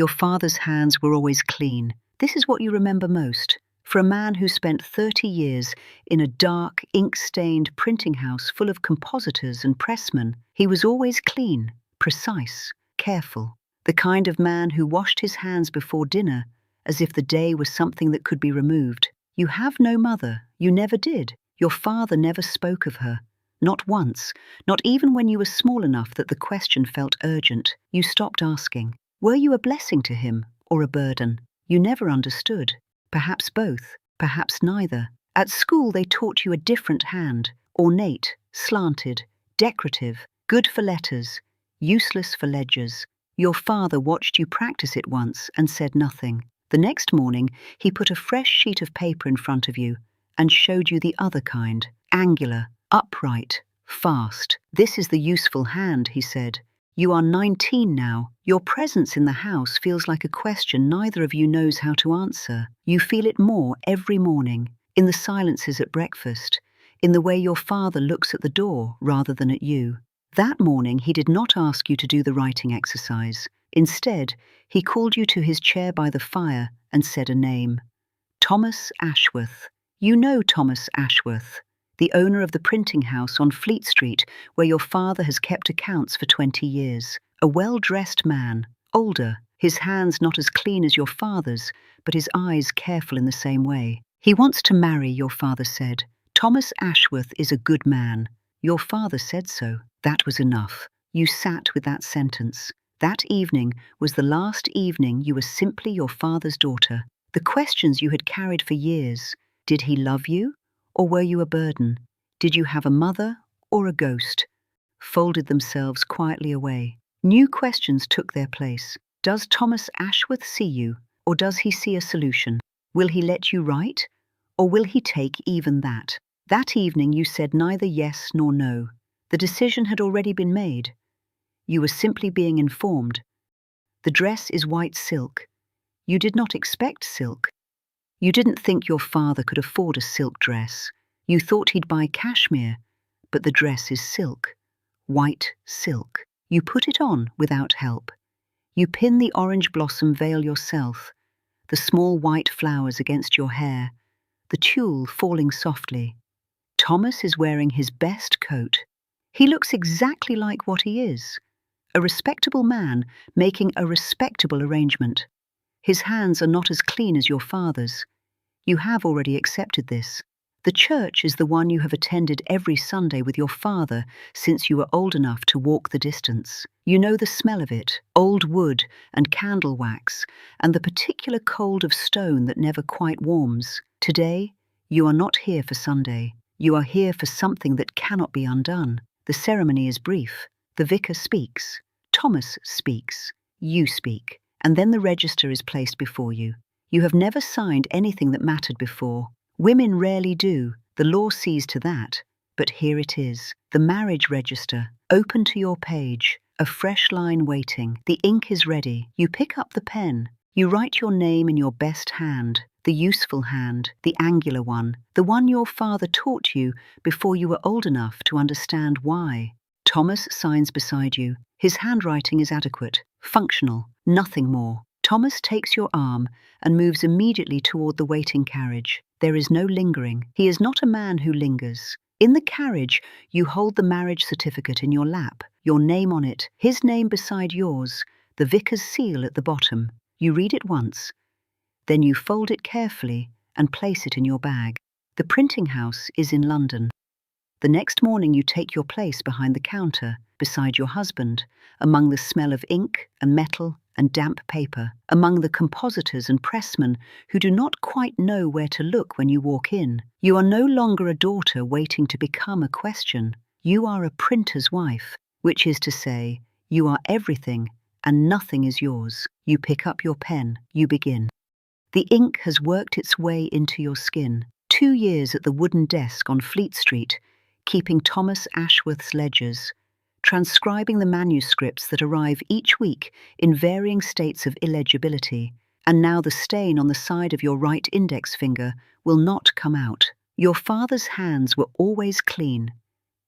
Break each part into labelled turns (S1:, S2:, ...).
S1: Your father's hands were always clean. This is what you remember most. For a man who spent 30 years in a dark, ink-stained printing house full of compositors and pressmen, he was always clean, precise, careful. The kind of man who washed his hands before dinner as if the day was something that could be removed. You have no mother. You never did. Your father never spoke of her. Not once, not even when you were small enough that the question felt urgent. You stopped asking. Were you a blessing to him or a burden? You never understood. Perhaps both, perhaps neither. At school they taught you a different hand, ornate, slanted, decorative, good for letters, useless for ledgers. Your father watched you practice it once and said nothing. The next morning he put a fresh sheet of paper in front of you and showed you the other kind, angular, upright, fast. This is the useful hand, he said. You are 19 now. Your presence in the house feels like a question neither of you knows how to answer. You feel it more every morning, in the silences at breakfast, in the way your father looks at the door rather than at you. That morning he did not ask you to do the writing exercise. Instead, he called you to his chair by the fire and said a name. Thomas Ashworth. You know Thomas Ashworth, the owner of the printing house on Fleet Street where your father has kept accounts for 20 years. A well-dressed man, older, his hands not as clean as your father's, but his eyes careful in the same way. He wants to marry, your father said. Thomas Ashworth is a good man. Your father said so. That was enough. You sat with that sentence. That evening was the last evening you were simply your father's daughter. The questions you had carried for years. Did he love you, or were you a burden? Did you have a mother or a ghost? Folded themselves quietly away. New questions took their place. Does Thomas Ashworth see you, or does he see a solution? Will he let you write, or will he take even that? That evening you said neither yes nor no. The decision had already been made. You were simply being informed. The dress is white silk. You did not expect silk. You didn't think your father could afford a silk dress. You thought he'd buy cashmere, but the dress is silk. White silk. You put it on without help. You pin the orange blossom veil yourself, the small white flowers against your hair, the tulle falling softly. Thomas is wearing his best coat. He looks exactly like what he is. A respectable man making a respectable arrangement. His hands are not as clean as your father's. You have already accepted this. The church is the one you have attended every Sunday with your father since you were old enough to walk the distance. You know the smell of it, old wood and candle wax, and the particular cold of stone that never quite warms. Today, you are not here for Sunday. You are here for something that cannot be undone. The ceremony is brief. The vicar speaks. Thomas speaks. You speak. And then the register is placed before you. You have never signed anything that mattered before. Women rarely do. The law sees to that. But here it is. The marriage register. Open to your page. A fresh line waiting. The ink is ready. You pick up the pen. You write your name in your best hand. The useful hand. The angular one. The one your father taught you before you were old enough to understand why. Thomas signs beside you. His handwriting is adequate. Functional. Nothing more. Thomas takes your arm and moves immediately toward the waiting carriage. There is no lingering. He is not a man who lingers. In the carriage, you hold the marriage certificate in your lap, your name on it, his name beside yours, the vicar's seal at the bottom. You read it once. Then you fold it carefully and place it in your bag. The printing house is in London. The next morning you take your place behind the counter, beside your husband, among the smell of ink and metal and damp paper, among the compositors and pressmen who do not quite know where to look when you walk in. You are no longer a daughter waiting to become a question. You are a printer's wife, which is to say, you are everything and nothing is yours. You pick up your pen, you begin. The ink has worked its way into your skin. 2 years at the wooden desk on Fleet Street, keeping Thomas Ashworth's ledgers, transcribing the manuscripts that arrive each week in varying states of illegibility, and now the stain on the side of your right index finger will not come out. Your father's hands were always clean.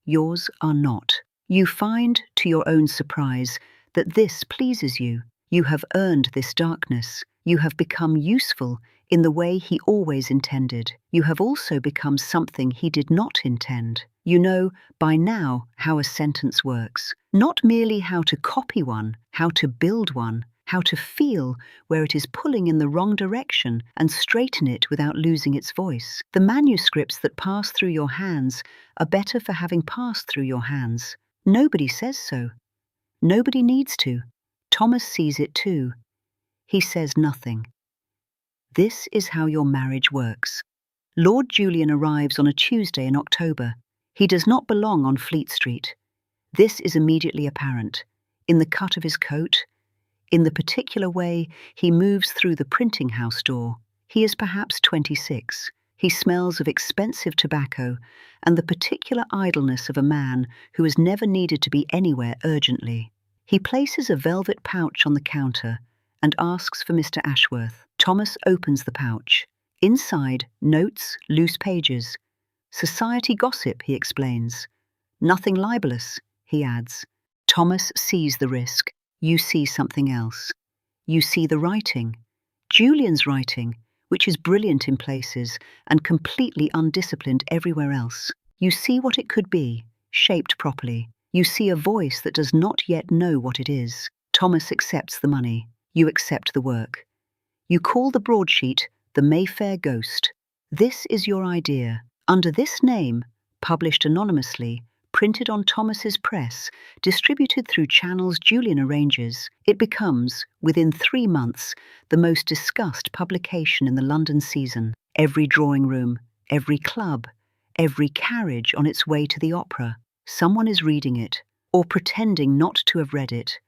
S1: Yours are not. You find, to your own surprise, that this pleases you. You have earned this darkness. You have become useful in the way he always intended. You have also become something he did not intend. You know by now how a sentence works. Not merely how to copy one, how to build one, how to feel where it is pulling in the wrong direction and straighten it without losing its voice. The manuscripts that pass through your hands are better for having passed through your hands. Nobody says so. Nobody needs to. Thomas sees it too. He says nothing. This is how your marriage works. Lord Julian arrives on a Tuesday in October. He does not belong on Fleet Street. This is immediately apparent. In the cut of his coat, in the particular way he moves through the printing house door. He is perhaps 26. He smells of expensive tobacco and the particular idleness of a man who has never needed to be anywhere urgently. He places a velvet pouch on the counter and asks for Mr. Ashworth. Thomas opens the pouch. Inside, notes, loose pages. Society gossip, he explains. Nothing libelous, he adds. Thomas sees the risk. You see something else. You see the writing. Julian's writing, which is brilliant in places and completely undisciplined everywhere else. You see what it could be, shaped properly. You see a voice that does not yet know what it is. Thomas accepts the money. You accept the work. You call the broadsheet the Mayfair Ghost. This is your idea. Under this name, published anonymously, printed on Thomas's press, distributed through channels Julian arranges, it becomes, within 3 months, the most discussed publication in the London season. Every drawing room, every club, every carriage on its way to the opera, someone is reading it, or pretending not to have read it,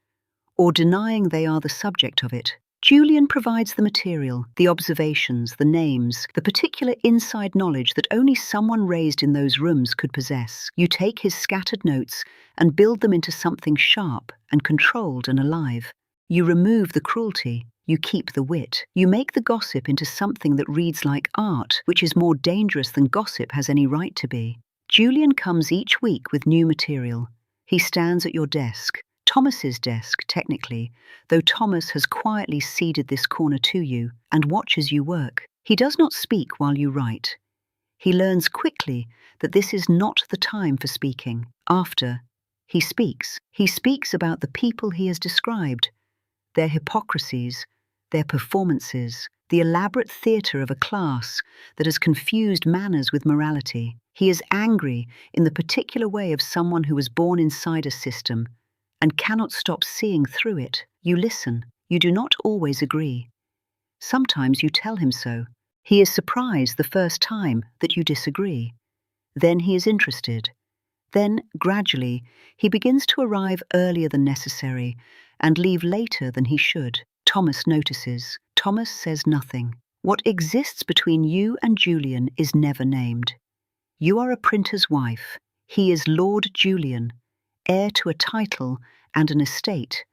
S1: or denying they are the subject of it. Julian provides the material, the observations, the names, the particular inside knowledge that only someone raised in those rooms could possess. You take his scattered notes and build them into something sharp and controlled and alive. You remove the cruelty, you keep the wit. You make the gossip into something that reads like art, which is more dangerous than gossip has any right to be. Julian comes each week with new material. He stands at your desk. Thomas's desk, technically, though Thomas has quietly ceded this corner to you and watches you work. He does not speak while you write. He learns quickly that this is not the time for speaking. After, he speaks. He speaks about the people he has described, their hypocrisies, their performances, the elaborate theatre of a class that has confused manners with morality. He is angry in the particular way of someone who was born inside a system and cannot stop seeing through it. You listen. You do not always agree. Sometimes you tell him so. He is surprised the first time that you disagree. Then he is interested. Then, gradually, he begins to arrive earlier than necessary and leave later than he should. Thomas notices. Thomas says nothing. What exists between you and Julian is never named. You are a printer's wife. He is Lord Julian, heir to a title and an estate,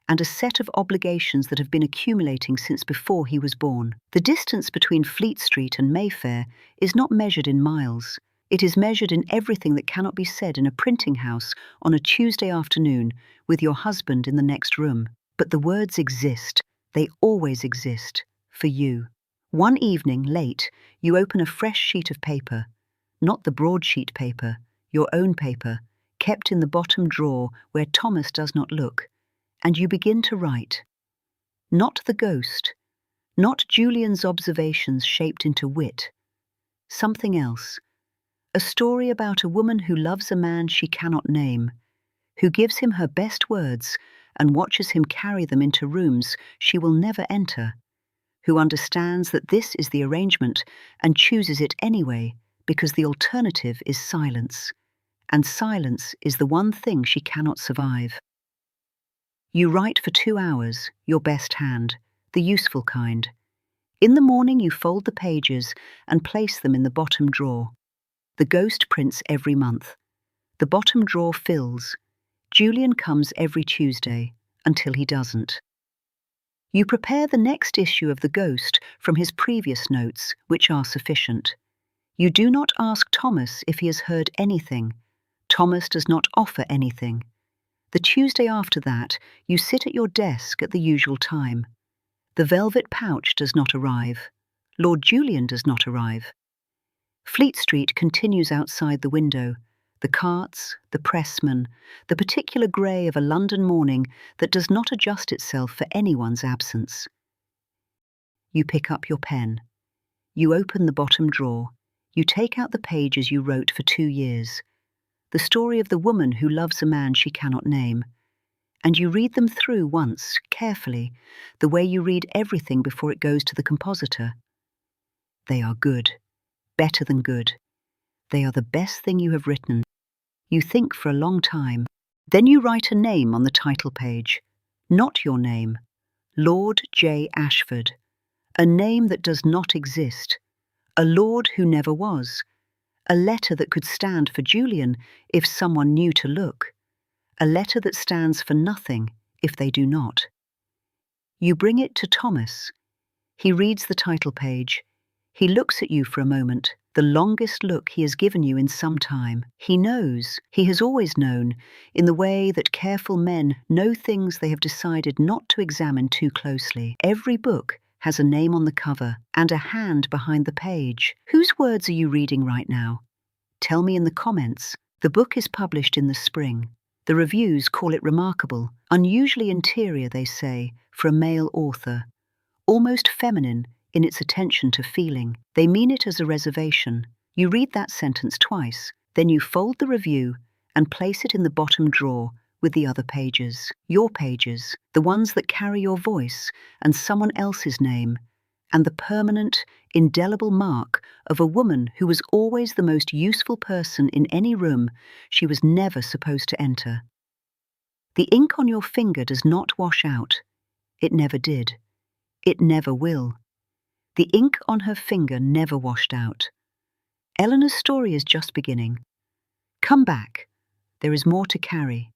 S1: and a set of obligations that have been accumulating since before he was born. The distance between Fleet Street and Mayfair is not measured in miles. It is measured in everything that cannot be said in a printing house on a Tuesday afternoon with your husband in the next room. But the words exist. They always exist. For you. One evening, late, you open a fresh sheet of paper. Not the broadsheet paper, your own paper, kept in the bottom drawer where Thomas does not look, and you begin to write. Not the ghost, not Julian's observations shaped into wit. Something else. A story about a woman who loves a man she cannot name, who gives him her best words and watches him carry them into rooms she will never enter, who understands that this is the arrangement and chooses it anyway because the alternative is silence. And silence is the one thing she cannot survive. You write for 2 hours, your best hand, the useful kind. In the morning you fold the pages and place them in the bottom drawer. The ghost prints every month. The bottom drawer fills. Julian comes every Tuesday, until he doesn't. You prepare the next issue of The Ghost from his previous notes, which are sufficient. You do not ask Thomas if he has heard anything. Thomas does not offer anything. The Tuesday after that, you sit at your desk at the usual time. The velvet pouch does not arrive. Lord Julian does not arrive. Fleet Street continues outside the window. The carts, the pressman, the particular grey of a London morning that does not adjust itself for anyone's absence. You pick up your pen. You open the bottom drawer. You take out the pages you wrote for 2 years. The story of the woman who loves a man she cannot name. And you read them through once, carefully, the way you read everything before it goes to the compositor. They are good, better than good. They are the best thing you have written. You think for a long time. Then you write a name on the title page. Not your name. Lord J. Ashford. A name that does not exist. A lord who never was. A letter that could stand for Julian if someone knew to look. A letter that stands for nothing if they do not. You bring it to Thomas. He reads the title page. He looks at you for a moment, the longest look he has given you in some time. He knows, he has always known, in the way that careful men know things they have decided not to examine too closely. Every book has a name on the cover and a hand behind the page. Whose words are you reading right now? Tell me in the comments. The book is published in the spring. The reviews call it remarkable, unusually interior, they say, for a male author. Almost feminine in its attention to feeling. They mean it as a reservation. You read that sentence twice, then you fold the review and place it in the bottom drawer with the other pages. Your pages, the ones that carry your voice and someone else's name, and the permanent, indelible mark of a woman who was always the most useful person in any room she was never supposed to enter. The ink on your finger does not wash out. It never did. It never will. The ink on her finger never washed out. Eleanor's story is just beginning. Come back. There is more to carry.